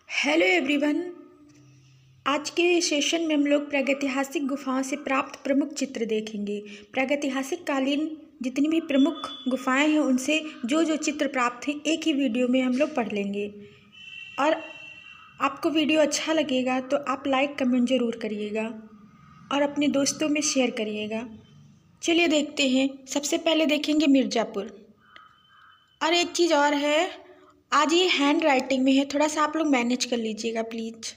Hello everyone. आज के session में हम लोग प्रागैतिहासिक गुफाओं से प्राप्त प्रमुख चित्र देखेंगे। प्रागैतिहासिक कालीन जितनी भी प्रमुख गुफाएं हैं उनसे जो जो चित्र प्राप्त हैं एक ही वीडियो में हम लोग पढ़ लेंगे। और आपको वीडियो अच्छा लगेगा तो आप लाइक कमेंट ज़रूर करिएगा और अपने दोस्तों में शेयर करिएगा। चलिए देखते हैं। सबसे पहले देखेंगे मिर्ज़ापुर। और एक चीज़ और है, आज ये हैंड राइटिंग में है, थोड़ा सा आप लोग मैनेज कर लीजिएगा प्लीज़।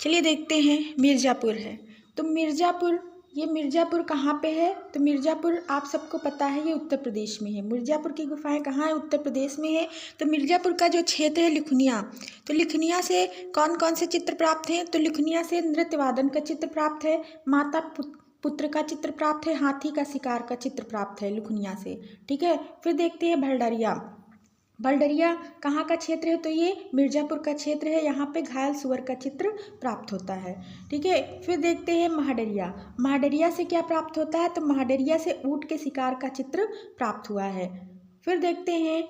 चलिए देखते हैं। मिर्ज़ापुर है तो मिर्ज़ापुर कहाँ पे है? तो मिर्ज़ापुर आप सबको पता है ये उत्तर प्रदेश में है। मिर्ज़ापुर की गुफाएं कहाँ है? उत्तर प्रदेश में है। तो मिर्ज़ापुर का जो क्षेत्र है लिखनिया, तो लिखनिया से कौन कौन से चित्र प्राप्त हैं? तो लिखनिया से नृत्य वादन का चित्र प्राप्त है, माता पुत्र का चित्र प्राप्त है, हाथी का शिकार का चित्र प्राप्त है लिखनिया से। ठीक है। फिर देखते हैं भलडरिया। भलडरिया कहाँ का क्षेत्र है? तो ये मिर्ज़ापुर का क्षेत्र है। यहाँ पे घायल सुअर का चित्र प्राप्त होता है। ठीक है। फिर देखते हैं महाडरिया। महाडरिया से क्या प्राप्त होता है? तो महाडरिया से ऊँट के शिकार का चित्र प्राप्त हुआ है। फिर देखते हैं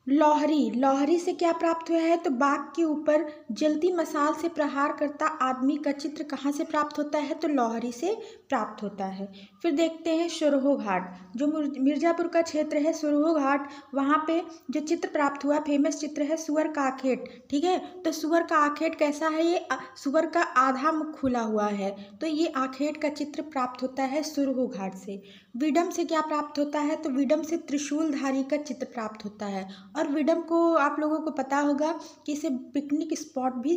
लौहरी। लौहरी से क्या प्राप्त हुआ है? तो बाघ के ऊपर जलती मसाल से प्रहार करता आदमी का चित्र कहाँ से प्राप्त होता है? तो लौहरी से प्राप्त होता है। फिर देखते हैं सुरहो घाट। जो मिर्ज़ापुर का क्षेत्र है सुरहो घाट, वहाँ पे जो चित्र प्राप्त हुआ फेमस चित्र है सुअर का आखेट। ठीक है। तो सुअर का आखेट कैसा है? ये सुअर का आधा मुख खुला हुआ है, तो ये आखेट का चित्र प्राप्त होता है सुरहो घाट से। विडम से क्या प्राप्त होता है? तो विडम से त्रिशूलधारी का चित्र प्राप्त होता है। और विडम को आप लोगों को पता होगा कि इसे पिकनिक स्पॉट भी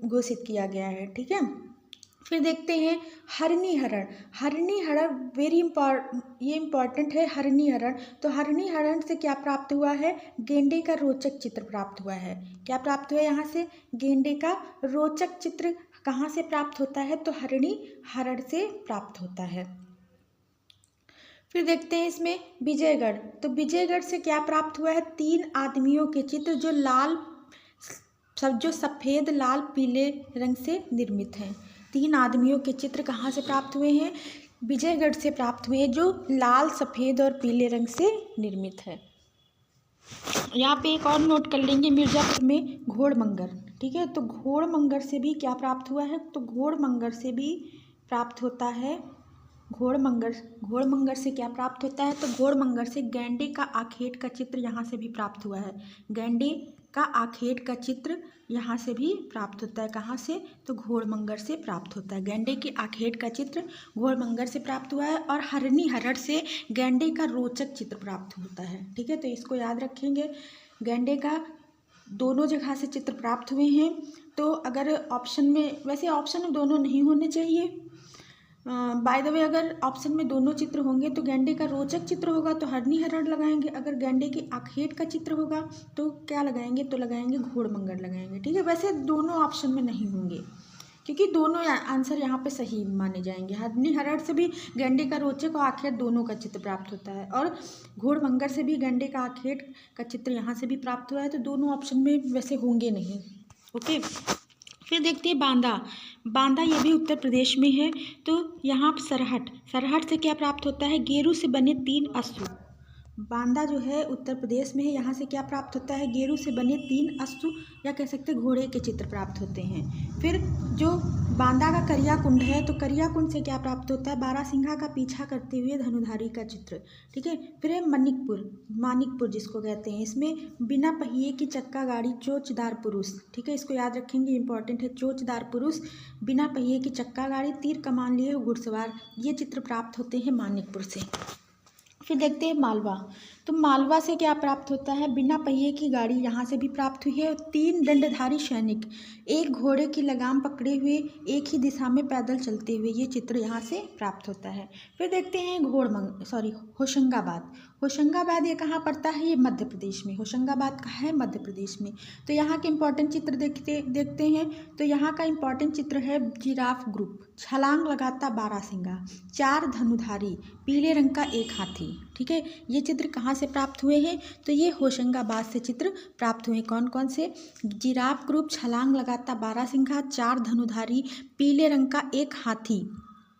घोषित किया गया है। ठीक है। फिर देखते हैं हरनी हरण। हरनी हरण ये इम्पॉर्टेंट है। हरनी हरण, तो हरनी हरण से क्या प्राप्त हुआ है? गेंडे का रोचक चित्र प्राप्त हुआ है। क्या प्राप्त हुआ है यहाँ से? गेंडे का रोचक चित्र कहाँ से प्राप्त होता है? तो हरनी हरण से प्राप्त होता है। फिर देखते हैं इसमें विजयगढ़। तो विजयगढ़ से क्या प्राप्त हुआ है? 3 आदमियों के चित्र जो सफ़ेद लाल पीले रंग से निर्मित हैं। 3 आदमियों के चित्र कहाँ से प्राप्त हुए हैं? विजयगढ़ से प्राप्त हुए हैं, जो लाल सफ़ेद और पीले रंग से निर्मित है। यहाँ पे एक और नोट कर लेंगे, मिर्ज़ापुर में घोड़मंगर। ठीक है। तो घोड़मंगर से भी क्या प्राप्त हुआ है? तो घोड़मंगर से भी प्राप्त होता है घोड़मंगर से क्या प्राप्त होता है? तो घोड़मंगर से गैंडे का आखेट का चित्र यहाँ से भी प्राप्त हुआ है। गैंडे का आखेट का चित्र यहाँ से भी प्राप्त होता है। कहाँ से? तो घोड़मंगर से प्राप्त होता है। गैंडे के आखेट का चित्र घोड़मंगर से प्राप्त हुआ है। और हरनी हरण से गैंडे का रोचक चित्र प्राप्त होता है। ठीक है। तो इसको याद रखेंगे। गैंडे का दोनों जगह से चित्र प्राप्त हुए हैं। तो अगर ऑप्शन में, वैसे ऑप्शन में दोनों नहीं होने चाहिए, बाय द वे अगर ऑप्शन में दोनों चित्र होंगे तो गैंडे का रोचक चित्र होगा तो हरनी हरण लगाएंगे। अगर गैंडे की आखेट का चित्र होगा तो क्या लगाएंगे? तो लगाएंगे घोड़मंगर लगाएंगे। ठीक है। वैसे दोनों ऑप्शन में नहीं होंगे क्योंकि दोनों आंसर यहाँ पे सही माने जाएंगे। हरनी हरण से भी गैंडे का रोचक और आखेट दोनों का चित्र प्राप्त होता है, और घोड़मंगर से भी गैंडे का आखेट का चित्र यहाँ से भी प्राप्त हुआ है, तो दोनों ऑप्शन में वैसे होंगे नहीं। ओके। फिर देखते हैं बांदा ये भी उत्तर प्रदेश में है। तो यहाँ सरहट से क्या प्राप्त होता है? गेरू से बने 3 अश्व। बांदा जो है उत्तर प्रदेश में है। यहाँ से क्या प्राप्त होता है? गेरू से बने 3 अश्व या कह सकते घोड़े के चित्र प्राप्त होते हैं। फिर जो बांदा का करिया कुंड है, तो करिया कुंड से क्या प्राप्त होता है? बारासिंघा का पीछा करते हुए धनुधारी का चित्र। ठीक है। फिर है मानिकपुर जिसको कहते हैं, इसमें बिना पहिए की चक्का गाड़ी चोचदार पुरुष। ठीक है। इसको याद रखेंगे, इंपॉर्टेंट है। चोचदार पुरुष, बिना पहिए की चक्का गाड़ी, तीर कमान लिए घुड़सवार, ये चित्र प्राप्त होते हैं मानिकपुर से। फिर देखते हैं मालवा। तो मालवा से क्या प्राप्त होता है? बिना पहिए की गाड़ी यहाँ से भी प्राप्त हुई है। 3 दंडधारी सैनिक एक घोड़े की लगाम पकड़े हुए एक ही दिशा में पैदल चलते हुए, ये चित्र यहाँ से प्राप्त होता है। फिर देखते हैं होशंगाबाद ये कहाँ पड़ता है? ये मध्य प्रदेश में। होशंगाबाद कहाँ है? मध्य प्रदेश में। तो यहाँ के इंपॉर्टेंट चित्र देखते हैं। तो यहाँ का इंपॉर्टेंट चित्र है जिराफ ग्रुप, छलांग लगाता बारासिंगा, 4 धनुधारी, पीले रंग का एक हाथी। ठीक है। ये चित्र कहाँ से प्राप्त हुए हैं? तो ये होशंगाबाद से चित्र प्राप्त हुए। कौन कौन से? जिराफ ग्रुप, छलांग लगाता बारासिंगा, 4 धनुधारी, पीले रंग का एक हाथी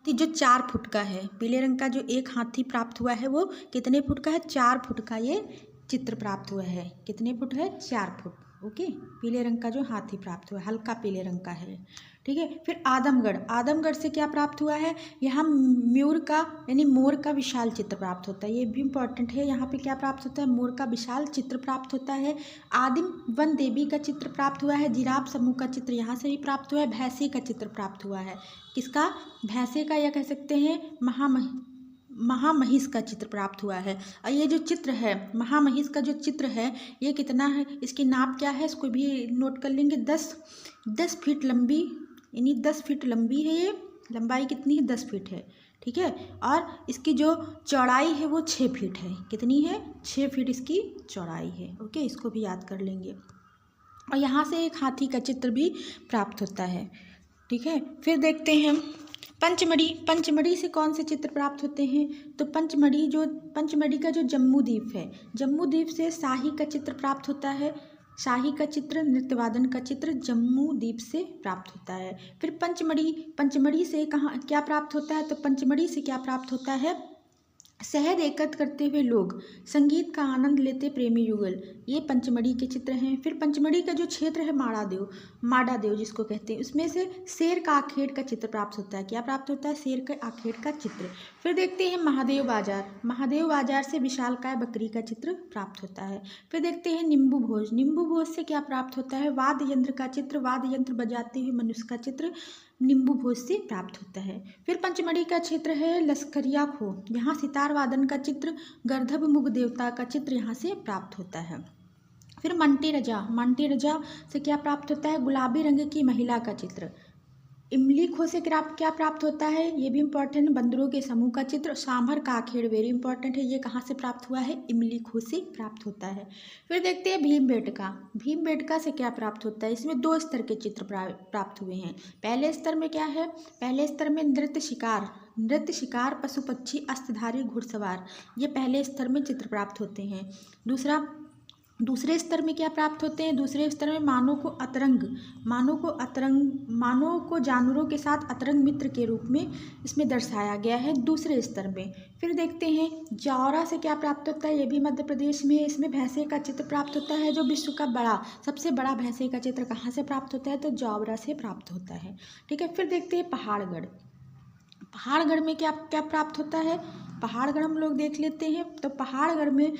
जो 4 फुट का है। पीले रंग का जो एक हाथी प्राप्त हुआ है वो कितने फुट का है? 4 फुट का ये चित्र प्राप्त हुआ है। कितने फुट है? 4 फुट। ओके, पीले रंग का जो हाथी प्राप्त हुआ, हल्का पीले रंग का है। ठीक है, फिर आदमगढ़, आदमगढ़ से क्या प्राप्त हुआ है, यहाँ मयूर का यानी मोर का विशाल चित्र प्राप्त होता है, ये भी इम्पॉर्टेंट है। यहाँ पे क्या प्राप्त होता है, मोर का विशाल चित्र प्राप्त होता है। आदिम वन देवी का चित्र प्राप्त हुआ है। जिराफ समूह का चित्र यहाँ से भी प्राप्त हुआ है। भैंसे का चित्र प्राप्त हुआ है। किसका, भैंसे का, या कह सकते हैं महामहिष का चित्र प्राप्त हुआ है। और ये जो चित्र है, महामहिष का जो चित्र है, ये कितना है, इसकी नाप क्या है, इसको भी नोट कर लेंगे। 10 फीट लंबी, यानी 10 फीट लंबी है ये, लंबाई कितनी है, 10 फीट है। ठीक है, और इसकी जो चौड़ाई है वो 6 फीट है। कितनी है, 6 फीट इसकी चौड़ाई है। ओके, इसको भी याद कर लेंगे। और यहाँ से एक हाथी का चित्र भी प्राप्त होता है। ठीक है, फिर देखते हैं पंचमढ़ी, पंचमढ़ी से कौन से चित्र प्राप्त होते हैं, तो पंचमढ़ी का जो जम्मू द्वीप है, जम्मू द्वीप से शाही का चित्र प्राप्त होता है। शाही का चित्र, नृत्यवादन का चित्र जम्मू द्वीप से प्राप्त होता है। फिर पंचमढ़ी से कहाँ क्या प्राप्त होता है, तो पंचमढ़ी से क्या प्राप्त होता है, शहद एकत्र करते हुए लोग, संगीत का आनंद लेते प्रेमी युगल, ये पंचमढ़ी के चित्र हैं। फिर पंचमढ़ी का जो क्षेत्र है माडादेव जिसको कहते हैं, उसमें से शेर का आखेट का चित्र प्राप्त होता है। क्या प्राप्त होता है, शेर के आखेट का चित्र। फिर देखते हैं महादेव बाजार, महादेव बाजार से विशालकाय बकरी का चित्र प्राप्त होता है। फिर देखते हैं नींबू भोज, नींबू भोज से क्या प्राप्त होता है, वाद्य यंत्र का चित्र, वाद्य यंत्र बजाते हुए मनुष्य का चित्र नींबू भोज से प्राप्त होता है। फिर पंचमढ़ी का क्षेत्र है लस्करिया खो, यहाँ सितार वादन का चित्र, गर्दभ मुग देवता का चित्र यहाँ से प्राप्त होता है। फिर मंटी रजा से क्या प्राप्त होता है, गुलाबी रंग की महिला का चित्र। इमली खो से क्या प्राप्त होता है, ये भी इंपॉर्टेंट, बंदरों के समूह का चित्र। सांभर का आखेड़, वेरी इंपॉर्टेंट है, ये कहाँ से प्राप्त हुआ है, इमली खो से प्राप्त होता है। फिर देखते हैं भीमबेटका, भीमबेटका से क्या प्राप्त होता है, इसमें 2 स्तर के चित्र प्राप्त हुए हैं। पहले स्तर में क्या है, पहले स्तर में नृत्य शिकार, पशु पक्षी, अस्त्रधारी, घुड़सवार, ये पहले स्तर में चित्र प्राप्त होते हैं। दूसरे स्तर में क्या प्राप्त होते हैं, दूसरे स्तर में मानव को जानवरों के साथ अतरंग मित्र के रूप में इसमें दर्शाया गया है दूसरे स्तर में। फिर देखते हैं जावरा से क्या प्राप्त होता है, ये भी मध्य प्रदेश में, इसमें भैंसे का चित्र प्राप्त होता है। जो विश्व का सबसे बड़ा भैंसे का चित्र कहाँ से प्राप्त होता है, तो जावरा से प्राप्त होता है। ठीक है, फिर देखते हैं पहाड़गढ़ में क्या क्या प्राप्त होता है, पहाड़गढ़ हम लोग देख लेते हैं। तो पहाड़गढ़ में,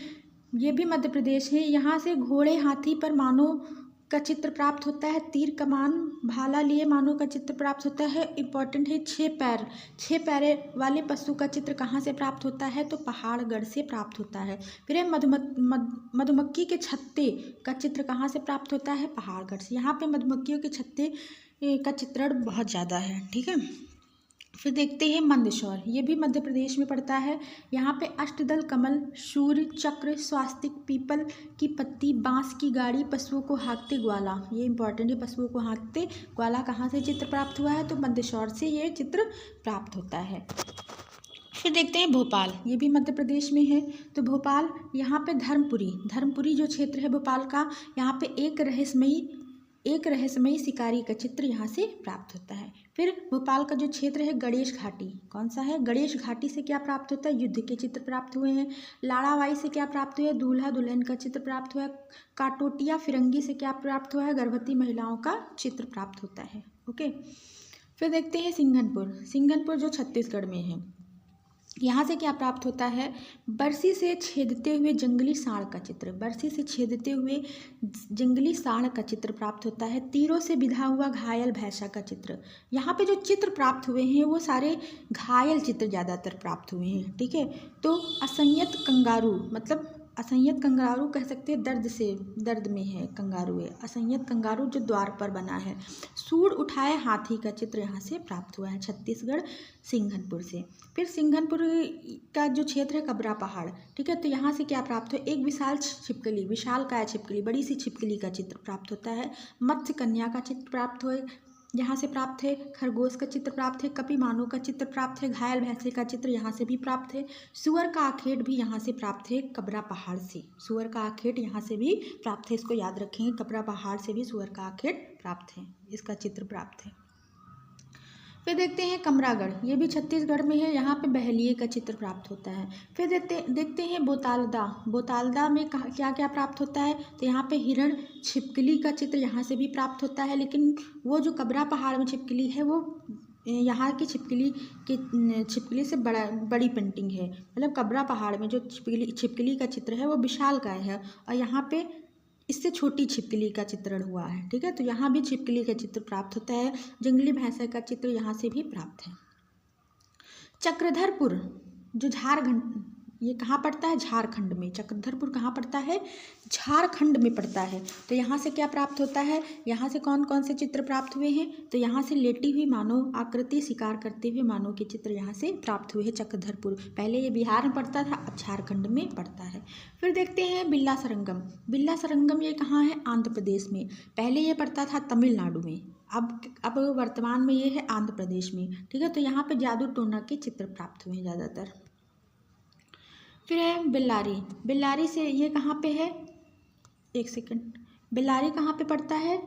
ये भी मध्य प्रदेश है, यहाँ से घोड़े हाथी पर मानव का चित्र प्राप्त होता है। तीर कमान भाला लिए मानव का चित्र प्राप्त होता है। इंपॉर्टेंट है, 6 पैरे वाले पशु का चित्र कहाँ से प्राप्त होता है, तो पहाड़गढ़ से प्राप्त होता है। फिर मधुमक्खी के छत्ते का चित्र कहाँ से प्राप्त होता है, पहाड़गढ़ से। यहाँ पे मधुमक्खियों के छत्ते का चित्रण बहुत ज़्यादा है। ठीक है, फिर देखते हैं मंदसौर, ये भी मध्य प्रदेश में पड़ता है। यहाँ पे अष्टदल कमल, सूर्य चक्र, स्वास्तिक, पीपल की पत्ती, बांस की गाड़ी, पशुओं को हाँकते ग्वाला, ये इंपॉर्टेंट है, पशुओं को हाँकते ग्वाला कहाँ से चित्र प्राप्त हुआ है, तो मंदसौर से ये चित्र प्राप्त होता है। फिर देखते हैं भोपाल, ये भी मध्य प्रदेश में है। तो भोपाल, यहाँ पे धर्मपुरी जो क्षेत्र है भोपाल का, यहाँ पे एक रहस्यमयी शिकारी का चित्र यहाँ से प्राप्त होता है। फिर भोपाल का जो क्षेत्र है गणेश घाटी, कौन सा है, गणेश घाटी से क्या प्राप्त होता है, युद्ध के चित्र प्राप्त हुए हैं। लाड़ावाई से क्या प्राप्त हुआ है, दूल्हा दुल्हन का चित्र प्राप्त हुआ है। काटोटिया फिरंगी से क्या प्राप्त हुआ है, गर्भवती महिलाओं का चित्र प्राप्त होता है। ओके, फिर देखते हैं सिंघनपुर जो छत्तीसगढ़ में है, यहाँ से क्या प्राप्त होता है, बरसी से छेदते हुए जंगली सांड का चित्र, बरसी से छेदते हुए जंगली सांड का चित्र प्राप्त होता है। तीरों से बिधा हुआ घायल भैंसा का चित्र, यहाँ पे जो चित्र प्राप्त हुए हैं वो सारे घायल चित्र ज़्यादातर प्राप्त हुए हैं। ठीक है, तो असंयत कंगारू, मतलब असंयत कंगारू कह सकते हैं, दर्द में है कंगारू है, असंयत कंगारू जो द्वार पर बना है। सूंड उठाए हाथी का चित्र यहाँ से प्राप्त हुआ है, छत्तीसगढ़ सिंघनपुर से। फिर सिंघनपुर का जो क्षेत्र है कबरा पहाड़, ठीक है, तो यहाँ से क्या प्राप्त हुआ, एक विशालकाय छिपकली, बड़ी सी छिपकली का चित्र प्राप्त होता है। मत्स्य कन्या का चित्र प्राप्त हुए, यहाँ से प्राप्त है। खरगोश का चित्र प्राप्त है। कपि मानव का चित्र प्राप्त है। घायल भैंसे का चित्र यहाँ से भी प्राप्त है। सुअर का आखेट भी यहाँ से प्राप्त है, कबरा पहाड़ से। सुअर का आखेट यहाँ से भी प्राप्त है, इसको याद रखेंगे, कबरा पहाड़ से भी सुअर का आखेट प्राप्त है, इसका चित्र प्राप्त है। फिर देखते हैं कमरागढ़, ये भी छत्तीसगढ़ में है। यहाँ पे बहेलिए का चित्र प्राप्त होता है। फिर देखते हैं बोतालदा। बोतालदा में क्या क्या प्राप्त होता है, तो यहाँ पे हिरण छिपकली का चित्र यहाँ से भी प्राप्त होता है, लेकिन वो जो कबरा पहाड़ में छिपकली है वो यहाँ की छिपकली से बड़ी पेंटिंग है। मतलब कबरा पहाड़ में जो छिपकली का चित्र है वो विशालकाय है, और यहाँ पे इससे छोटी छिपकली का चित्रण हुआ है। ठीक है, तो यहाँ भी छिपकली का चित्र प्राप्त होता है। जंगली भैंसा का चित्र यहाँ से भी प्राप्त है। चक्रधरपुर जो झारखंड, ये कहाँ पड़ता है, झारखंड में। चक्रधरपुर कहाँ पड़ता है, झारखंड में पड़ता है। तो यहाँ से क्या प्राप्त होता है, यहाँ से कौन कौन से चित्र प्राप्त हुए हैं, तो यहाँ से लेटी हुई मानव आकृति शिकार करते हुए मानव के चित्र यहाँ से प्राप्त हुए हैं चक्रधरपुर। पहले ये बिहार में पड़ता था, अब झारखंड में पड़ता है। फिर देखते हैं बिल्ला सरंगम। बिल्ला सरंगम ये कहाँ है, आंध्र प्रदेश में। पहले ये पड़ता था तमिलनाडु में, अब वर्तमान में ये है आंध्र प्रदेश में। ठीक है, तो यहाँ पे जादू टोना के चित्र प्राप्त हुए हैं ज़्यादातर। फिर है बेल्लारी। बेल्लारी से ये कहाँ पे है, एक सेकंड, बेल्लारी कहाँ पे पड़ता है,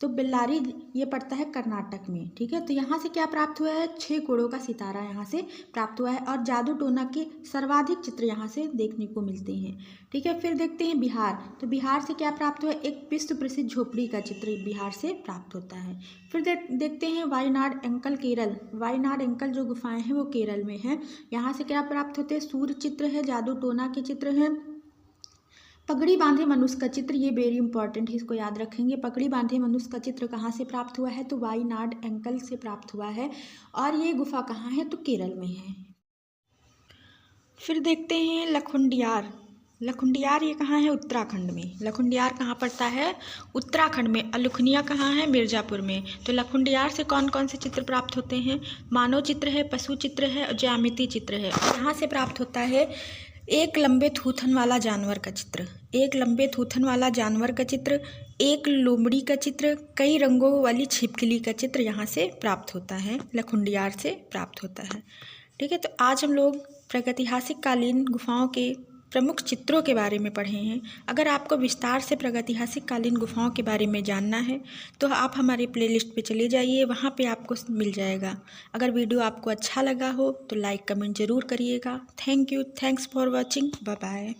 तो बेल्लारी ये पड़ता है कर्नाटक में। ठीक है, तो यहाँ से क्या प्राप्त हुआ है, 6 कोड़ों का सितारा यहाँ से प्राप्त हुआ है, और जादू टोना के सर्वाधिक चित्र यहाँ से देखने को मिलते हैं। ठीक है, फिर देखते हैं बिहार। तो बिहार से क्या प्राप्त हुआ है, एक विश्व प्रसिद्ध झोपड़ी का चित्र बिहार से प्राप्त होता है। फिर देखते हैं वायनाड एंकल, केरल। वायनाड एंकल जो गुफाएं हैं वो केरल में है। यहाँ से क्या प्राप्त होते हैं, सूर्य चित्र है, जादू टोना के चित्र हैं, पगड़ी बांधे मनुष्य का चित्र, ये वेरी इंपॉर्टेंट है, इसको याद रखेंगे। पगड़ी बांधे मनुष्य का चित्र कहाँ से प्राप्त हुआ है, तो वायनाड एंकल से प्राप्त हुआ है, और ये गुफा कहाँ है, तो केरल में है। फिर देखते हैं लखुंडियार। लखुंडियार ये कहाँ है, उत्तराखंड में। लखुंडियार कहाँ पड़ता है, उत्तराखंड में। अलुखनिया कहाँ है, मिर्ज़ापुर में। तो लखुंडियार से कौन कौन से चित्र प्राप्त होते हैं, मानव चित्र है, पशु चित्र है, और ज्यामिति चित्र है। यहाँ से प्राप्त होता है एक लंबे थूथन वाला जानवर का चित्र, एक लंबे थूथन वाला जानवर का चित्र, एक लोमड़ी का चित्र, कई रंगों वाली छिपकली का चित्र यहाँ से प्राप्त होता है, लखुंडियार से प्राप्त होता है। ठीक है, तो आज हम लोग प्रागैतिहासिक कालीन गुफाओं के प्रमुख चित्रों के बारे में पढ़े हैं। अगर आपको विस्तार से प्रागैतिहासिक कालीन गुफाओं के बारे में जानना है तो आप हमारे प्लेलिस्ट पे चले जाइए, वहाँ पे आपको मिल जाएगा। अगर वीडियो आपको अच्छा लगा हो तो लाइक कमेंट ज़रूर करिएगा। Thank you, thanks for watching, bye bye.